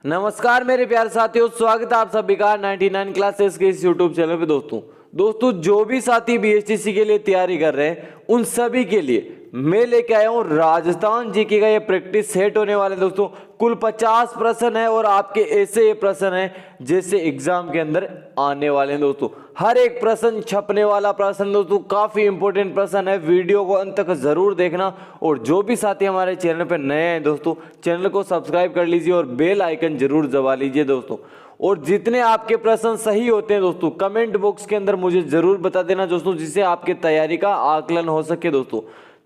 नमस्कार मेरे प्यारे साथियों, स्वागत है आप सभी का 99 क्लासेस के इस यूट्यूब चैनल पे। दोस्तों जो भी साथी बीएचटीसी के लिए तैयारी कर रहे हैं उन सभी के लिए मैं लेके आया हूँ राजस्थान जीके का ये प्रैक्टिस सेट होने वाले। दोस्तों कुल 50 प्रश्न है और आपके ऐसे ये प्रश्न है जैसे एग्जाम के अंदर आने वाले हैं। दोस्तों हर एक प्रश्न छपने वाला प्रश्न दोस्तों काफी इंपॉर्टेंट प्रश्न है। वीडियो को अंत तक जरूर देखना और जो भी साथी हमारे चैनल पर नए हैं दोस्तों चैनल को सब्सक्राइब कर लीजिए और बेल आइकन जरूर दबा लीजिए दोस्तों। और जितने आपके प्रश्न सही होते हैं दोस्तों कमेंट बॉक्स के अंदर मुझे जरूर बता देना दोस्तों, जिससे आपकी तैयारी का आकलन हो सके दोस्तों।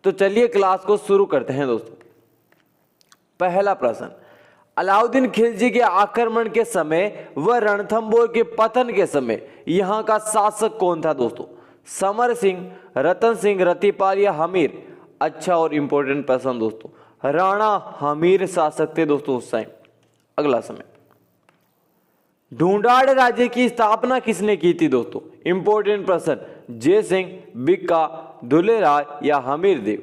तो चलिए क्लास को शुरू करते हैं दोस्तों। पहला प्रश्न, अलाउद्दीन खिलजी के आक्रमण के समय व रणथंभौर के पतन के समय यहां का शासक कौन था दोस्तों? समर सिंह, रतन सिंह, रतिपाल या हमीर? अच्छा और इंपॉर्टेंट प्रश्न दोस्तों, राणा हमीर शासक थे दोस्तों उस टाइम। अगला समय, ढूंढाड़ राज्य की स्थापना किसने की थी दोस्तों? इंपॉर्टेंट प्रश्न, जय सिंह, बिक्का, दुलेराय या हमीर देव?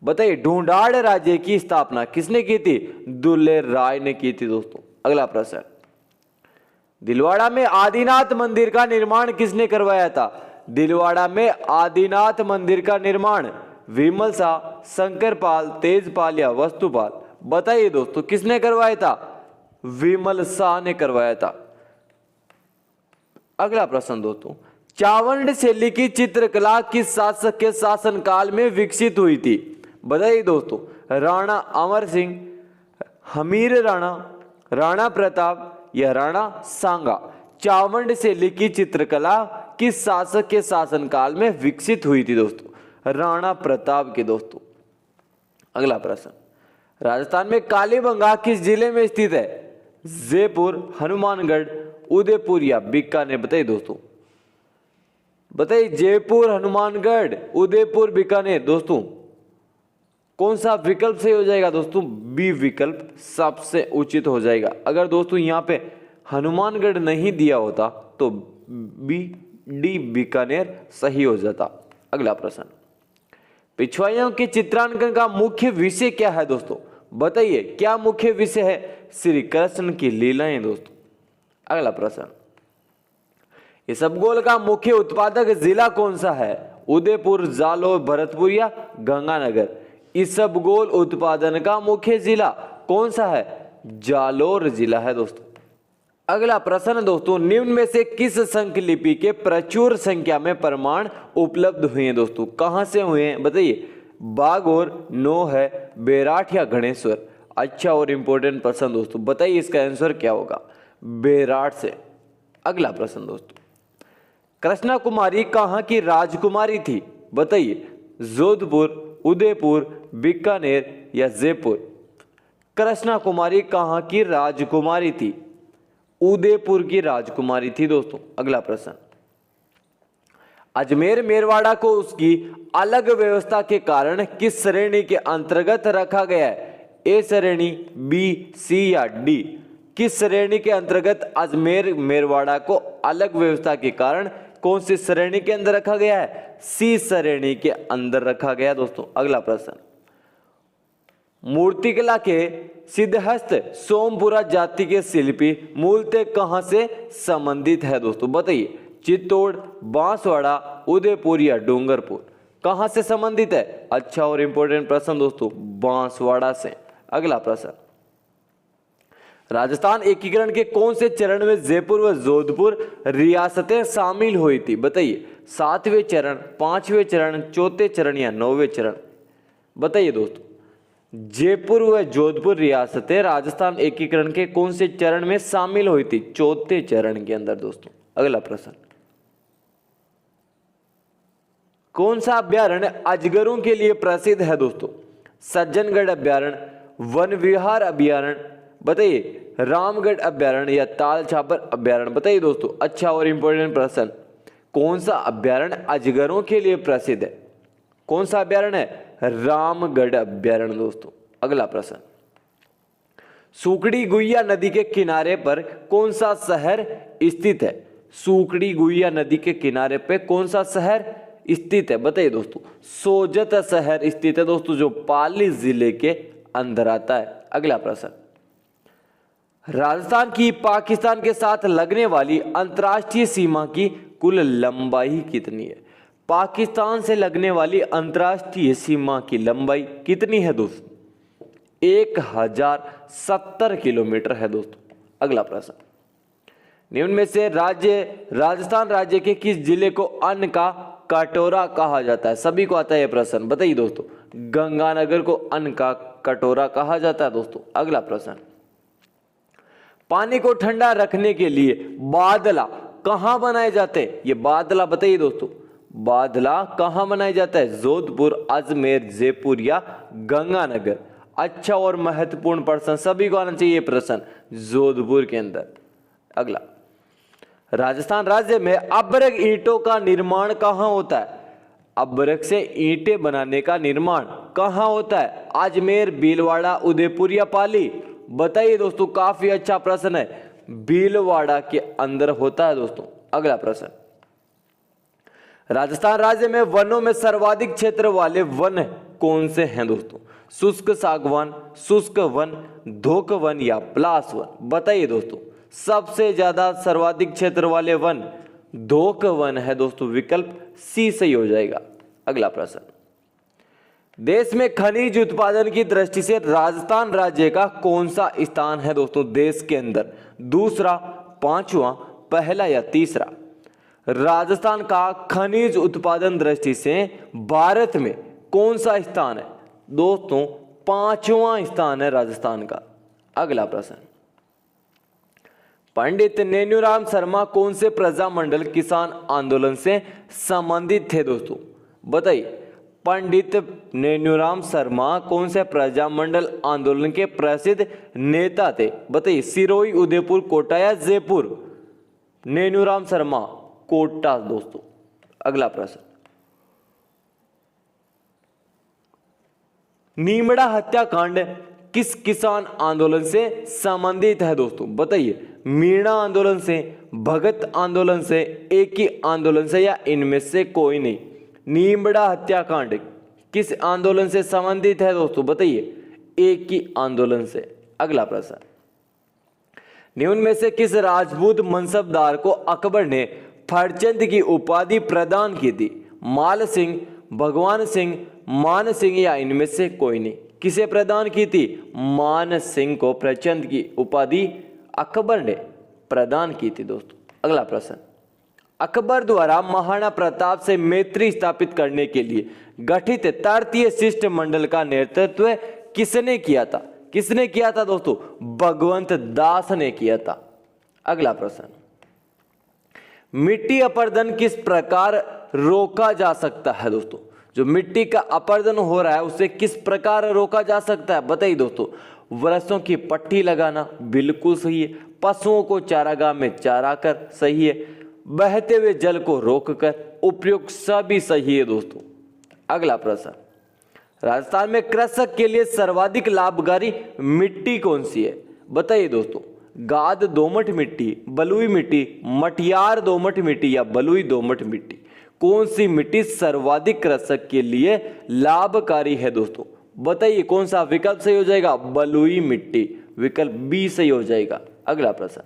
बताइए ढूंढाड़ राज्य की स्थापना किसने की थी? दुलेराय ने की थी दोस्तों। अगला प्रश्न, दिलवाड़ा में आदिनाथ मंदिर का निर्माण किसने करवाया था? दिलवाड़ा में आदिनाथ मंदिर का निर्माण विमल शाह, शंकरपाल, तेजपाल या वस्तुपाल? बताइए दोस्तों किसने करवाया था? विमल शाह ने करवाया था। अगला प्रश्न दोस्तों, चावंड शैली की चित्रकला किस शासक के शासनकाल में विकसित हुई थी? बताइए दोस्तों, राणा अमर सिंह, हमीर राणा, राणा प्रताप या राणा सांगा? चावंड शैली की चित्रकला किस शासक के शासनकाल में विकसित हुई थी दोस्तों? राणा प्रताप के दोस्तों। अगला प्रश्न, राजस्थान में कालीबंगा किस जिले में स्थित है? जयपुर, हनुमानगढ़, उदयपुर या बीकानेर? बताइए दोस्तों, बताइए जयपुर, हनुमानगढ़, उदयपुर, बीकानेर? दोस्तों कौन सा विकल्प सही हो जाएगा दोस्तों? बी विकल्प सबसे उचित हो जाएगा। अगर दोस्तों यहाँ पे हनुमानगढ़ नहीं दिया होता तो बी डी बीकानेर सही हो जाता। अगला प्रश्न, पिछवाइयों के चित्रांकन का मुख्य विषय क्या है दोस्तों? बताइए क्या मुख्य विषय है? श्री कृष्ण की लीलाएं दोस्तों। अगला प्रश्न, इसबगोल का मुख्य उत्पादक जिला कौन सा है? उदयपुर, जालौर, भरतपुर या गंगानगर? इसबगोल उत्पादन का मुख्य जिला कौन सा है? जालौर जिला है दोस्तों। अगला प्रश्न दोस्तों, निम्न में से किस संकलिपि के प्रचुर संख्या में प्रमाण उपलब्ध हुए हैं दोस्तों? कहां से हुए हैं बताइए? बागौर, नोह है, बेराठ या गणेश्वर? अच्छा और इंपॉर्टेंट प्रश्न दोस्तों, बताइए इसका आंसर क्या होगा? बेराठ से। अगला प्रश्न दोस्तों, कृष्णा कुमारी कहां की राजकुमारी थी? बताइए जोधपुर, उदयपुर, बीकानेर या जयपुर? कृष्णा कुमारी कहां की राजकुमारी थी? उदयपुर की राजकुमारी थी दोस्तों। अगला प्रश्न, अजमेर मेरवाड़ा को उसकी अलग व्यवस्था के कारण किस श्रेणी के अंतर्गत रखा गया है? ए श्रेणी, बी, सी या डी? किस श्रेणी के अंतर्गत अजमेर मेरवाड़ा को अलग व्यवस्था के कारण कौन सी श्रेणी के अंदर रखा गया है? सी श्रेणी के अंदर रखा गया दोस्तों। अगला प्रश्न, मूर्तिकला के सिद्धहस्त सोमपुरा जाति के शिल्पी मूलतः कहां से संबंधित है दोस्तों? बताइए चित्तौड़, बांसवाड़ा, उदयपुर या डूंगरपुर? कहां से संबंधित है? अच्छा और इंपॉर्टेंट प्रश्न दोस्तों, बांसवाड़ा से। अगला प्रश्न, राजस्थान एकीकरण के कौन से चरण में जयपुर व जोधपुर रियासतें शामिल हुई थी? बताइए 7वें चरण, 5वें चरण, 4थे चरण या 9वें चरण? बताइए दोस्तों, जयपुर व जोधपुर रियासतें राजस्थान एकीकरण के कौन से चरण में शामिल हुई थी? 4थे चरण के अंदर दोस्तों। अगला प्रश्न, कौन सा अभ्यारण्य अजगरों के लिए प्रसिद्ध है दोस्तों? सज्जनगढ़ अभ्यारण्य, वन विहार अभ्यारण्य? बताइए रामगढ़ अभ्यारण्य या ताल छापर अभ्यारण्य? बताइए दोस्तों, अच्छा और इंपॉर्टेंट प्रश्न, कौन सा अभ्यारण्य अजगरों के लिए प्रसिद्ध है? कौन सा अभ्यारण्य है? रामगढ़ अभ्यारण्य दोस्तों। अगला प्रश्न, सूखड़ी गुइया नदी के किनारे पर कौन सा शहर स्थित है? सूखड़ी गुइया नदी के किनारे पे कौन सा शहर स्थित है? बताइए दोस्तों, सोजत शहर स्थित है दोस्तों, जो पाली जिले के अंदर आता है। अगला प्रश्न, राजस्थान की पाकिस्तान के साथ लगने वाली अंतर्राष्ट्रीय सीमा की कुल लंबाई कितनी है? पाकिस्तान से लगने वाली अंतर्राष्ट्रीय सीमा की लंबाई कितनी है दोस्तों? 1070 किलोमीटर है दोस्तों। अगला प्रश्न, निम्न में से राजस्थान राज्य के किस जिले को अन्न का कटोरा कहा जाता है? सभी को आता है यह प्रश्न, बताइए दोस्तों। गंगानगर को अन्न का कटोरा कहा जाता है दोस्तों। अगला प्रश्न, पानी को ठंडा रखने के लिए बादला कहां बनाए जाते हैं? ये बादला बताइए दोस्तों, बादला कहां बनाया जाता है? जोधपुर, अजमेर, जयपुर या गंगानगर? अच्छा और महत्वपूर्ण प्रश्न, सभी को आना चाहिए प्रश्न, जोधपुर के अंदर। अगला, राजस्थान राज्य में अभ्रक ईंटों का निर्माण कहां होता है? अभ्रक से ईंटें बनाने का निर्माण कहां होता है? अजमेर, भीलवाड़ा, उदयपुर या पाली? बताइए दोस्तों, काफी अच्छा प्रश्न है, भीलवाड़ा के अंदर होता है दोस्तों। अगला प्रश्न, राजस्थान राज्य में वनों में सर्वाधिक क्षेत्र वाले वन कौन से हैं दोस्तों? शुष्क सागवान, शुष्क वन, धोक वन या पलास वन? बताइए दोस्तों, सबसे ज्यादा सर्वाधिक क्षेत्र वाले वन धोक वन है दोस्तों, विकल्प सी सही हो जाएगा। अगला प्रश्न, देश में खनिज उत्पादन की दृष्टि से राजस्थान राज्य का कौन सा स्थान है दोस्तों देश के अंदर? दूसरा, पांचवा, पहला या तीसरा? राजस्थान का खनिज उत्पादन दृष्टि से भारत में कौन सा स्थान है दोस्तों? पांचवा स्थान है राजस्थान का। अगला प्रश्न, पंडित नेन्यूराम शर्मा कौन से प्रजामंडल किसान आंदोलन से संबंधित थे दोस्तों? बताइए, पंडित नेन्यूराम शर्मा कौन से प्रजामंडल आंदोलन के प्रसिद्ध नेता थे? बताइए, सिरोही, उदयपुर, कोटा या जयपुर? नेन्यूराम शर्मा कोटा दोस्तों। अगला प्रश्न, नीमड़ा हत्याकांड किस किसान आंदोलन से संबंधित है दोस्तों? बताइए, मीणा आंदोलन से, भगत आंदोलन से, एक ही आंदोलन से या इनमें से कोई नहीं? नीमड़ा हत्याकांड किस आंदोलन से संबंधित है दोस्तों? बताइए, एक ही आंदोलन से। अगला प्रश्न, निम्न में से किस राजपूत मनसबदार को अकबर ने फरचंद की उपाधि प्रदान की थी? माल सिंह, भगवान सिंह, मान सिंह या इनमें से कोई नहीं? किसे प्रदान की थी? मान सिंह को फरचंद की उपाधि अकबर ने प्रदान की थी दोस्तों। अगला प्रश्न, अकबर द्वारा महाराणा प्रताप से मैत्री स्थापित करने के लिए गठित तृतीय शिष्टमंडल का नेतृत्व किसने किया था? किसने किया था दोस्तों? भगवंत दास ने किया था। अगला प्रश्न, मिट्टी अपरदन किस प्रकार रोका जा सकता है दोस्तों? जो मिट्टी का अपरदन हो रहा है उसे किस प्रकार रोका जा सकता है? बताइए दोस्तों, वृक्षों की पट्टी लगाना बिल्कुल सही है, पशुओं को चारागाह में चारा कर सही है, बहते हुए जल को रोककर उपयुक्त सभी सही है दोस्तों। अगला प्रश्न, राजस्थान में कृषक के लिए सर्वाधिक लाभकारी मिट्टी कौन सी है? बताइए दोस्तों, गाद दोमट मिट्टी, बलुई मिट्टी, मटियार दोमट मिट्टी या बलुई दोमट मिट्टी? कौन सी मिट्टी सर्वाधिक कृषक के लिए लाभकारी है दोस्तों? बताइए, कौन सा विकल्प सही हो जाएगा? बलुई मिट्टी, विकल्प बी सही हो जाएगा। अगला प्रश्न,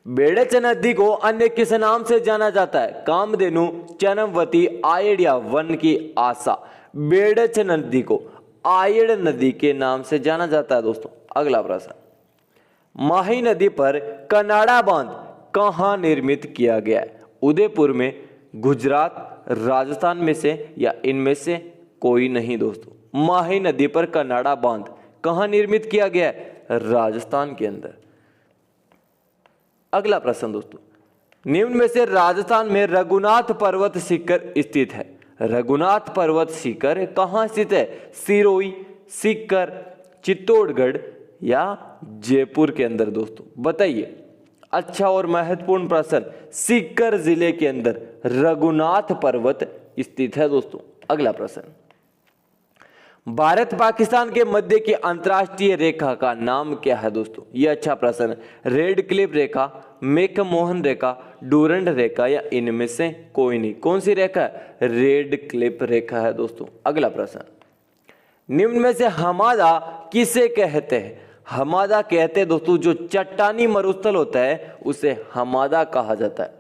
बेड़च नदी को अन्य किस नाम से जाना जाता है? कामधेनु, चनमवती, आयड़ या वन की आशा? बेड़च नदी को आयड़ नदी के नाम से जाना जाता है दोस्तों। अगला प्रश्न, माही नदी पर कनाडा बांध कहां निर्मित किया गया है? उदयपुर में, गुजरात, राजस्थान में से या इनमें से कोई नहीं दोस्तों? माही नदी पर कनाडा बांध कहां निर्मित किया गया है? राजस्थान के अंदर। अगला प्रश्न दोस्तों, निम्न में से राजस्थान में रघुनाथ पर्वत शिखर स्थित है? रघुनाथ पर्वत शिखर कहां स्थित है? सिरोही, सीकर, चित्तौड़गढ़ या जयपुर के अंदर दोस्तों? बताइए, अच्छा और महत्वपूर्ण प्रश्न, सीकर जिले के अंदर रघुनाथ पर्वत स्थित है दोस्तों। अगला प्रश्न, भारत पाकिस्तान के मध्य की अंतरराष्ट्रीय रेखा का नाम क्या है दोस्तों? यह अच्छा प्रश्न है। रेड क्लिफ रेखा, मैकमोहन रेखा, डूरंड रेखा या इनमें से कोई नहीं? कौन सी रेखा है? रेड क्लिफ रेखा है दोस्तों। अगला प्रश्न, निम्न में से हमादा किसे कहते हैं? हमादा कहते हैं दोस्तों, जो चट्टानी मरुस्थल होता है उसे हमादा कहा जाता है।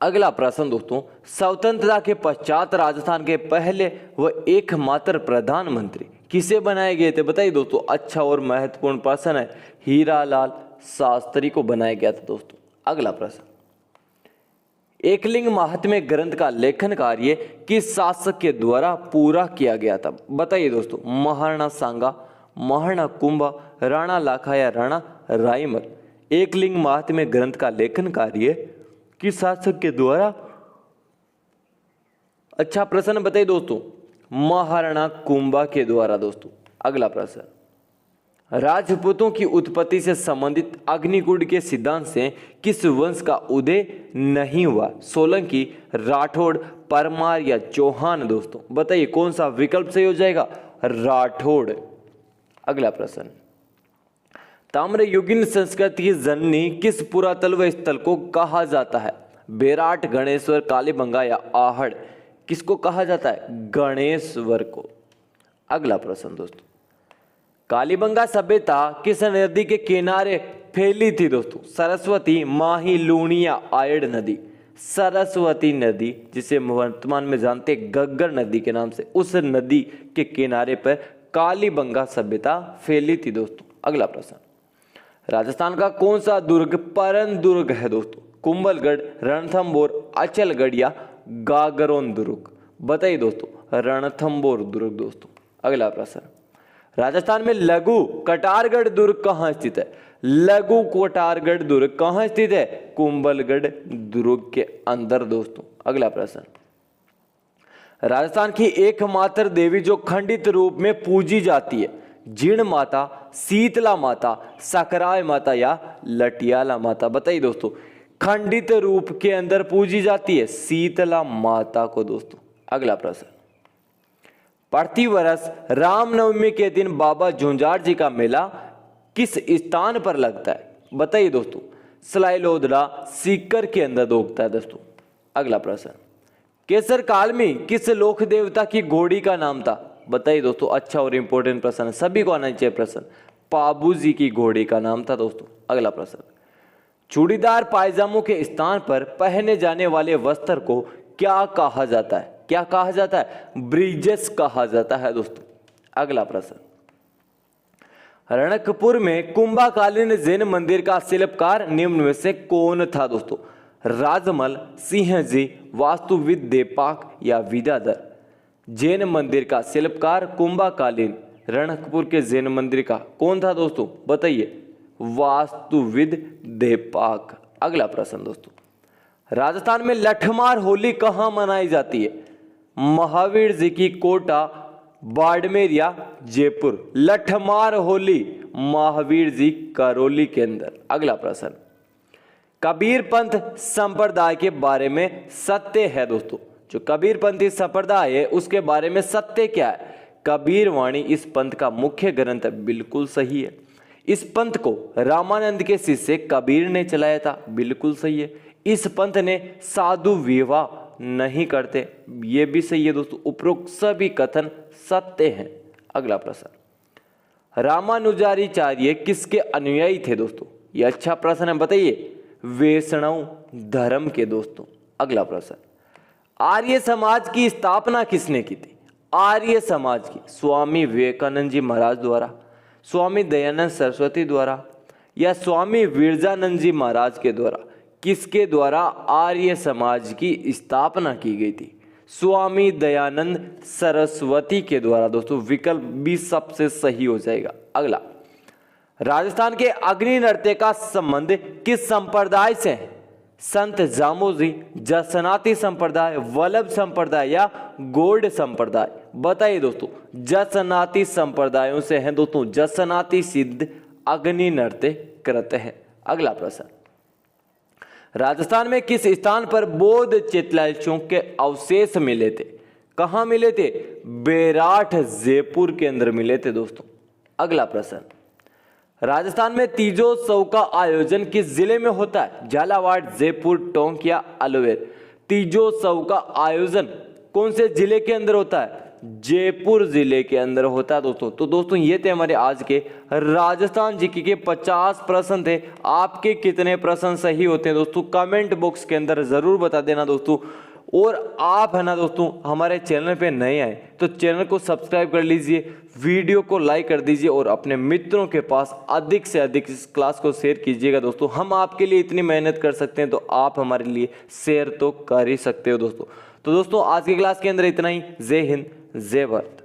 अगला प्रश्न दोस्तों, स्वतंत्रता के पश्चात राजस्थान के पहले व एकमात्र प्रधानमंत्री किसे बनाए गए थे? बताइए दोस्तों, अच्छा और महत्वपूर्ण प्रश्न है। हीरालाल शास्त्री को बनाया गया था दोस्तों। अगला प्रश्न, एकलिंग महात्म्य ग्रंथ का लेखन कार्य किस शासक के द्वारा पूरा किया गया था? बताइए दोस्तों, महाराणा सांगा, महाराणा कुंभा, राणा लाखा या राणा रायमल। एकलिंग महात्म्य ग्रंथ का लेखन कार्य किस शासक के द्वारा? अच्छा प्रश्न बताइए दोस्तों, महाराणा कुंभा के द्वारा दोस्तों। अगला प्रश्न, राजपूतों की उत्पत्ति से संबंधित अग्निकुंड के सिद्धांत से किस वंश का उदय नहीं हुआ? सोलंकी, राठौड़, परमार या चौहान दोस्तों। बताइए कौन सा विकल्प सही हो जाएगा? राठौड़। अगला प्रश्न, ताम्रयुगीन संस्कृति की जननी किस पुरातत्व स्थल को कहा जाता है? बेराट, गणेश्वर, कालीबंगा या आहड़। किसको कहा जाता है? गणेश्वर को। अगला प्रश्न दोस्तों, कालीबंगा सभ्यता किस नदी के किनारे फैली थी दोस्तों? सरस्वती, माही, लूणी या आयड़ नदी। सरस्वती नदी, जिसे वर्तमान में जानते गग्गर नदी के नाम से, उस नदी के किनारे पर कालीबंगा सभ्यता फैली थी दोस्तों। अगला प्रश्न, राजस्थान का कौन सा दुर्ग परन दुर्ग है दोस्तों? कुंभलगढ़, रणथंभौर, अचलगढ़ या गागरोन दुर्ग। बताइए दोस्तों, रणथंभौर दुर्ग दोस्तों। अगला प्रश्न, राजस्थान में लघु कटारगढ़ दुर्ग कहाँ स्थित है? लघु कटारगढ़ दुर्ग कहाँ स्थित है? कुंभलगढ़ दुर्ग के अंदर दोस्तों। अगला प्रश्न, राजस्थान की एकमात्र देवी जो खंडित रूप में पूजी जाती है, जीर्ण माता, शीतला माता, सकराय माता या लटियाला माता। बताइए दोस्तों, खंडित रूप के अंदर पूजी जाती है शीतला माता को दोस्तों। अगला प्रश्न, प्रतिवर्ष रामनवमी के दिन बाबा झुंझार जी का मेला किस स्थान पर लगता है? बताइए दोस्तों, सलाइलोदड़ा, सीकर के अंदर उगता है दोस्तों। अगला प्रश्न, केसर काल में किस लोक देवता की घोड़ी का नाम था? बताइए दोस्तों, अच्छा और इंपॉर्टेंट प्रश्न है, सभी को आना चाहिए प्रश्न। पाबू जी की घोड़ी का नाम था दोस्तों। अगला प्रश्न, चूड़ीदार पायजामों के स्थान पर पहने जाने वाले वस्त्र को क्या कहा जाता है? क्या कहा जाता है? ब्रीजेस कहा जाता है दोस्तों। अगला प्रश्न, रणकपुर में कुंभाकालीन जैन मंदिर का शिल्पकार निम्न में से कौन था दोस्तों? राजमल, सिंहजी, वास्तुविद देपाक या विद्याधर। जैन मंदिर का शिल्पकार कुंभाकालीन रणकपुर के जैन मंदिर का कौन था दोस्तों? बताइए, वास्तुविद देपाक। अगला प्रश्न दोस्तों, राजस्थान में लठमार होली कहाँ मनाई जाती है? महावीर जी की कोटा, बाड़मेर या जयपुर। लठमार होली महावीर जी करौली के अंदर। अगला प्रश्न, कबीर पंथ संप्रदाय के बारे में सत्य है दोस्तों। जो कबीर पंथी संप्रदाय है उसके बारे में सत्य क्या है? कबीर वाणी इस पंथ का मुख्य ग्रंथ है। बिल्कुल सही है। इस पंथ को रामानंद के शिष्य कबीर ने चलाया था। बिल्कुल सही है। इस पंथ ने साधु विवाह नहीं करते। ये भी सही है दोस्तों। उपरोक्त सभी कथन सत्य हैं। अगला प्रश्न, रामानुजाचार्य किसके अनुयायी थे दोस्तों? ये अच्छा प्रश्न है, बताइए। वैष्णव धर्म के दोस्तों। अगला प्रश्न, आर्य समाज की स्थापना किसने की थी? आर्य समाज की स्वामी विवेकानंद जी महाराज द्वारा, स्वामी दयानंद सरस्वती द्वारा या स्वामी विरजानंद जी महाराज के द्वारा? किसके द्वारा आर्य समाज की स्थापना की गई थी? स्वामी दयानंद सरस्वती के द्वारा दोस्तों। विकल्प भी सबसे सही हो जाएगा। अगला, राजस्थान के अग्नि नृत्य का संबंध किस संप्रदाय से है? संत जामोजी, जसनाती संप्रदाय, वल्लभ संप्रदाय या गौड़ संप्रदाय? बताइए दोस्तों, जसनाती संप्रदायों से हैं दोस्तों। जसनाती सिद्ध अग्नि नृत्य करते हैं। अगला प्रश्न, राजस्थान में किस स्थान पर बौद्ध चित्रशिल्पों के अवशेष मिले थे? कहां मिले थे? बेराठ जयपुर के अंदर मिले थे दोस्तों। अगला प्रश्न, राजस्थान में तीजोत्सव का आयोजन किस जिले में होता है? झालावाड़, जयपुर, टोंक या अलवर? तीजोत्सव का आयोजन कौन से जिले के अंदर होता है? जयपुर जिले के अंदर होता है दोस्तों। तो दोस्तों ये थे हमारे आज के राजस्थान जीके के 50 प्रश्न थे। आपके कितने प्रश्न सही होते हैं दोस्तों कमेंट बॉक्स के अंदर जरूर बता देना दोस्तों। और आप है ना दोस्तों हमारे चैनल पे नए आए तो चैनल को सब्सक्राइब कर लीजिए, वीडियो को लाइक कर दीजिए और अपने मित्रों के पास अधिक से अधिक इस क्लास को शेयर कीजिएगा दोस्तों। हम आपके लिए इतनी मेहनत कर सकते हैं तो आप हमारे लिए शेयर तो कर ही सकते हो दोस्तों। तो दोस्तों आज की क्लास के अंदर इतना ही। जय हिंद, जय भारत।